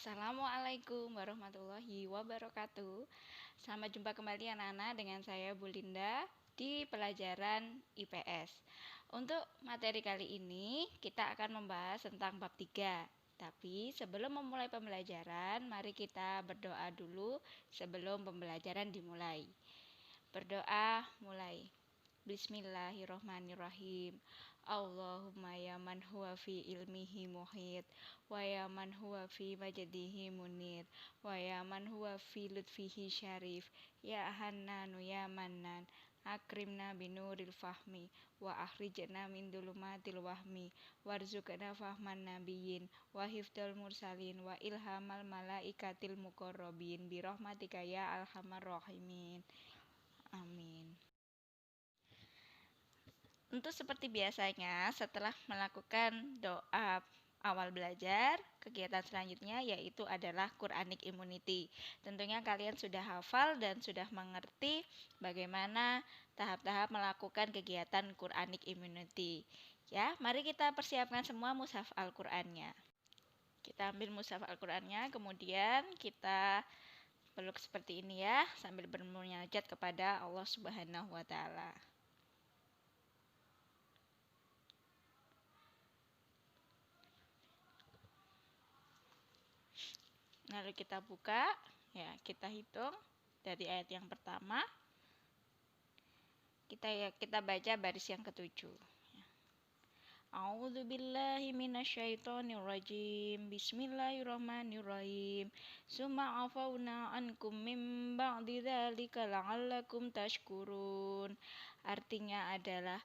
Assalamualaikum warahmatullahi wabarakatuh. Selamat jumpa kembali anak-anak dengan saya Bu Linda di pelajaran IPS. Untuk materi kali ini kita akan membahas tentang bab 3. Tapi sebelum memulai pembelajaran, mari kita berdoa dulu sebelum pembelajaran dimulai. Berdoa mulai. Bismillahirrohmanirrohim. Allahumma ya man huwa fi ilmihi muhit, wa ya man huwa fi majadihi munir, wa ya man huwa fi lutfihi syarif, ya hannanu ya mannan, akrimna binuril fahmi, wa akhrijna min dulumatil wahmi, warzuqna fahman nabiyyin, wa hifdal mursalin, wa ilhamal malaikatil muqarrabin, birahmatika ya arhamar rahimin. Amin. Untuk seperti biasanya, setelah melakukan doa awal belajar, kegiatan selanjutnya yaitu adalah Quranic Immunity. Tentunya kalian sudah hafal dan sudah mengerti bagaimana tahap-tahap melakukan kegiatan Quranic Immunity. Ya, mari kita persiapkan semua mushaf Al-Qur'annya. Kita ambil mushaf Al-Qur'annya, kemudian kita peluk seperti ini ya, sambil bermunajat kepada Allah Subhanahu wa taala. Lalu kita buka, ya kita hitung dari ayat yang pertama. Kita baca baris yang ketujuh. A'udzubillahi minasyaitonirrajim. Bismillahirrahmanirrahim. Summa afauna ankum min ba'di dzalika la'allakum tashkurun. Artinya adalah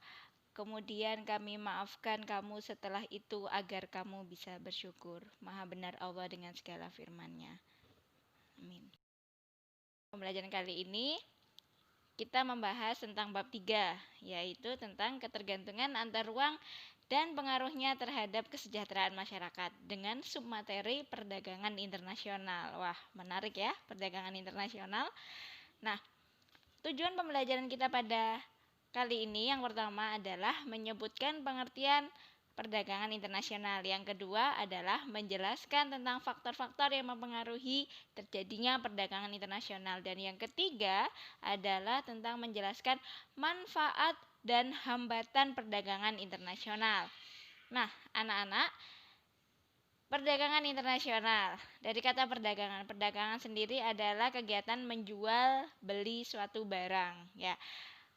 kemudian kami maafkan kamu setelah itu agar kamu bisa bersyukur. Maha benar Allah dengan segala firman-Nya. Amin. Pembelajaran kali ini kita membahas tentang bab 3, yaitu tentang ketergantungan antar ruang dan pengaruhnya terhadap kesejahteraan masyarakat dengan submateri perdagangan internasional. Wah, menarik ya, perdagangan internasional. Nah, tujuan pembelajaran kita pada kali ini yang pertama adalah menyebutkan pengertian perdagangan internasional. Yang kedua adalah menjelaskan tentang faktor-faktor yang mempengaruhi terjadinya perdagangan internasional. Dan yang ketiga adalah tentang menjelaskan manfaat dan hambatan perdagangan internasional. Nah, anak-anak, perdagangan internasional. Dari kata perdagangan, perdagangan sendiri adalah kegiatan menjual beli suatu barang, ya.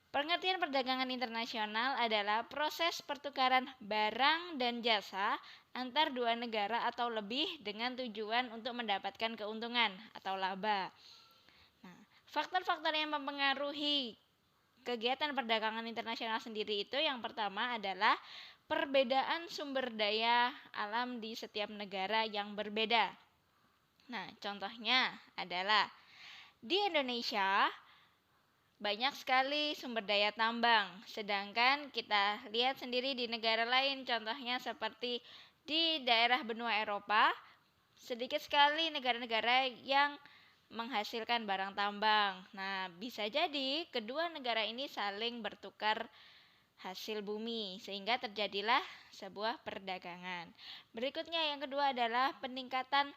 Pengertian perdagangan internasional adalah proses pertukaran barang dan jasa antar dua negara atau lebih dengan tujuan untuk mendapatkan keuntungan atau laba. Nah, faktor-faktor yang mempengaruhi kegiatan perdagangan internasional sendiri itu yang pertama adalah perbedaan sumber daya alam di setiap negara yang berbeda. Nah, contohnya adalah di Indonesia banyak sekali sumber daya tambang, sedangkan kita lihat sendiri di negara lain, contohnya seperti di daerah benua Eropa, sedikit sekali negara-negara yang menghasilkan barang tambang. Nah, bisa jadi kedua negara ini saling bertukar hasil bumi, sehingga terjadilah sebuah perdagangan. Berikutnya yang kedua adalah peningkatan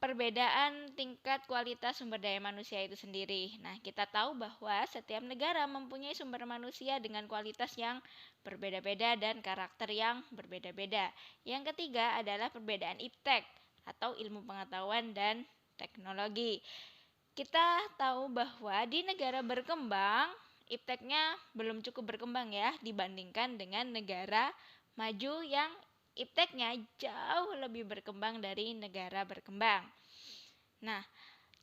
perbedaan tingkat kualitas sumber daya manusia itu sendiri. Nah, kita tahu bahwa setiap negara mempunyai sumber manusia dengan kualitas yang berbeda-beda dan karakter yang berbeda-beda. Yang ketiga adalah perbedaan iptek atau ilmu pengetahuan dan teknologi. Kita tahu bahwa di negara berkembang, ipteknya belum cukup berkembang ya dibandingkan dengan negara maju yang ipteknya jauh lebih berkembang dari negara berkembang. Nah,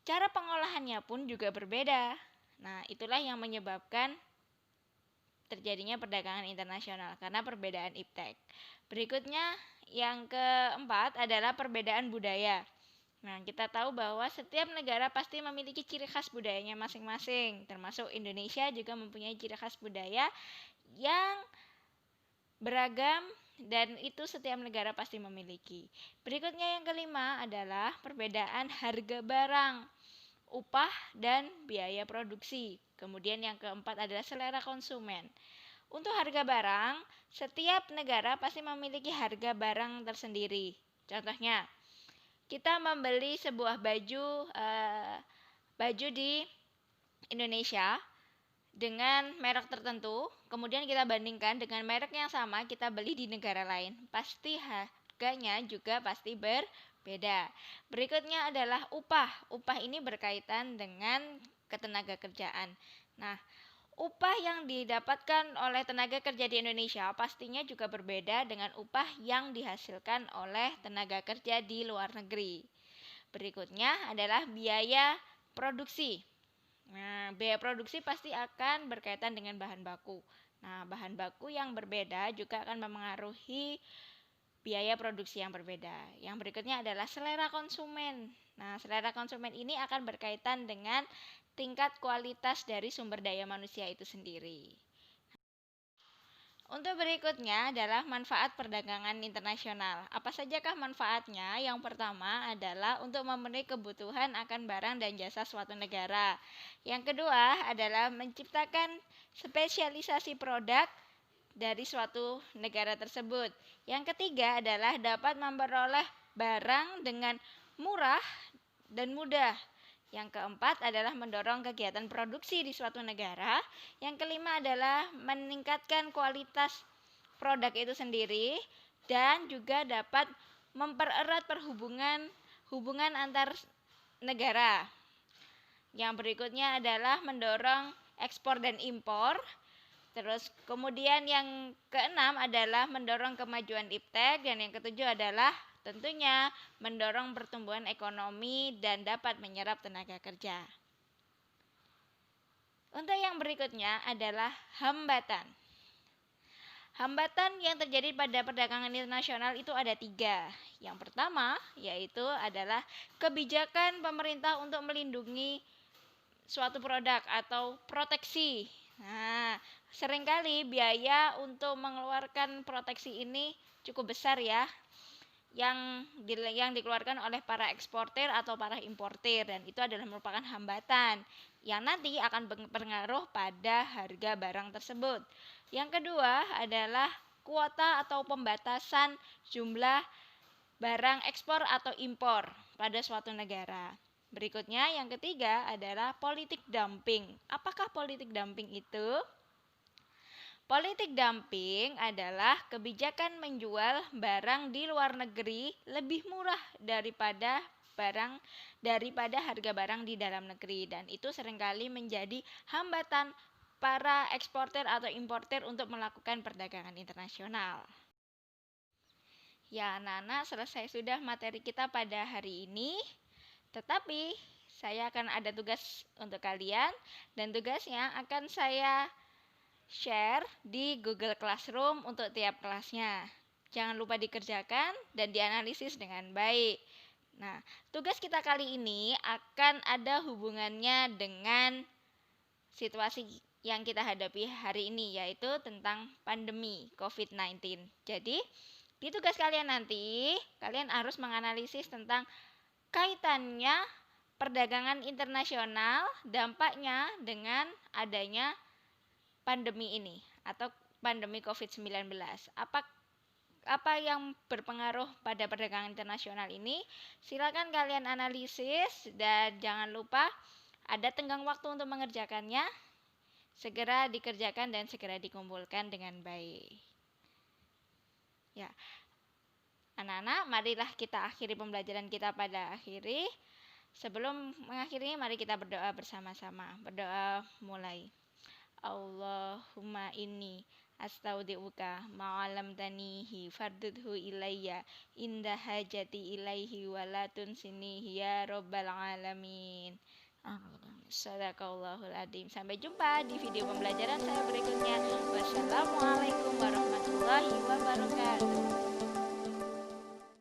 cara pengolahannya pun juga berbeda. Nah, itulah yang menyebabkan terjadinya perdagangan internasional karena perbedaan iptek. Berikutnya, yang keempat adalah perbedaan budaya. Nah, kita tahu bahwa setiap negara pasti memiliki ciri khas budayanya masing-masing, termasuk Indonesia juga mempunyai ciri khas budaya yang beragam dan itu setiap negara pasti memiliki. Berikutnya yang kelima adalah perbedaan harga barang, upah, dan biaya produksi. Kemudian yang keempat adalah selera konsumen. Untuk harga barang, setiap negara pasti memiliki harga barang tersendiri. Contohnya, kita membeli sebuah baju di Indonesia dengan merek tertentu, kemudian kita bandingkan dengan merek yang sama kita beli di negara lain, pasti harganya juga pasti berbeda. Berikutnya adalah upah. Upah ini berkaitan dengan ketenaga kerjaan. Nah, upah yang didapatkan oleh tenaga kerja di Indonesia pastinya juga berbeda dengan upah yang dihasilkan oleh tenaga kerja di luar negeri. Berikutnya adalah biaya produksi. Nah, biaya produksi pasti akan berkaitan dengan bahan baku. Nah, bahan baku yang berbeda juga akan memengaruhi biaya produksi yang berbeda. Yang berikutnya adalah selera konsumen. Nah, selera konsumen ini akan berkaitan dengan tingkat kualitas dari sumber daya manusia itu sendiri. Untuk berikutnya adalah manfaat perdagangan internasional. Apa sajakah manfaatnya? Yang pertama adalah untuk memenuhi kebutuhan akan barang dan jasa suatu negara. Yang kedua adalah menciptakan spesialisasi produk dari suatu negara tersebut. Yang ketiga adalah dapat memperoleh barang dengan murah dan mudah. Yang keempat adalah mendorong kegiatan produksi di suatu negara. Yang kelima adalah meningkatkan kualitas produk itu sendiri dan juga dapat mempererat hubungan antar negara. Yang berikutnya adalah mendorong ekspor dan impor. Terus kemudian yang keenam adalah mendorong kemajuan iptek, dan yang ketujuh adalah tentunya mendorong pertumbuhan ekonomi dan dapat menyerap tenaga kerja. Untuk yang berikutnya adalah hambatan. Hambatan yang terjadi pada perdagangan internasional itu ada 3. Yang pertama yaitu adalah kebijakan pemerintah untuk melindungi suatu produk atau proteksi. Nah, seringkali biaya untuk mengeluarkan proteksi ini cukup besar ya, yang dikeluarkan oleh para eksportir atau para importir, dan itu adalah merupakan hambatan yang nanti akan berpengaruh pada harga barang tersebut. Yang kedua adalah kuota atau pembatasan jumlah barang ekspor atau impor pada suatu negara. Berikutnya yang ketiga adalah politik dumping. Apakah politik dumping itu? Politik dumping adalah kebijakan menjual barang di luar negeri lebih murah daripada harga barang di dalam negeri, dan itu seringkali menjadi hambatan para eksportir atau importir untuk melakukan perdagangan internasional. Ya, anak-anak, selesai sudah materi kita pada hari ini. Tetapi saya akan ada tugas untuk kalian, dan tugasnya akan saya share di Google Classroom untuk tiap kelasnya. Jangan lupa dikerjakan dan dianalisis dengan baik. Nah, tugas kita kali ini akan ada hubungannya dengan situasi yang kita hadapi hari ini, yaitu tentang pandemi COVID-19. Jadi, di tugas kalian nanti, kalian harus menganalisis tentang kaitannya perdagangan internasional, dampaknya dengan adanya pandemi ini atau pandemi COVID-19. Apa yang berpengaruh pada perdagangan internasional ini? Silakan kalian analisis dan jangan lupa ada tenggang waktu untuk mengerjakannya. Segera dikerjakan dan segera dikumpulkan dengan baik. Ya. Anak-anak, marilah kita akhiri pembelajaran kita pada akhiri. Sebelum mengakhiri, mari kita berdoa bersama-sama. Berdoa mulai. Allahumma inni astaudiuka ma'alamtanihi fardudhu ilayya inda hajati ilaihi walatun sinihi ya rabbal alamin. Sadaqallahul adzim. Sampai jumpa di video pembelajaran saya berikutnya. Wassalamualaikum warahmatullahi wabarakatuh.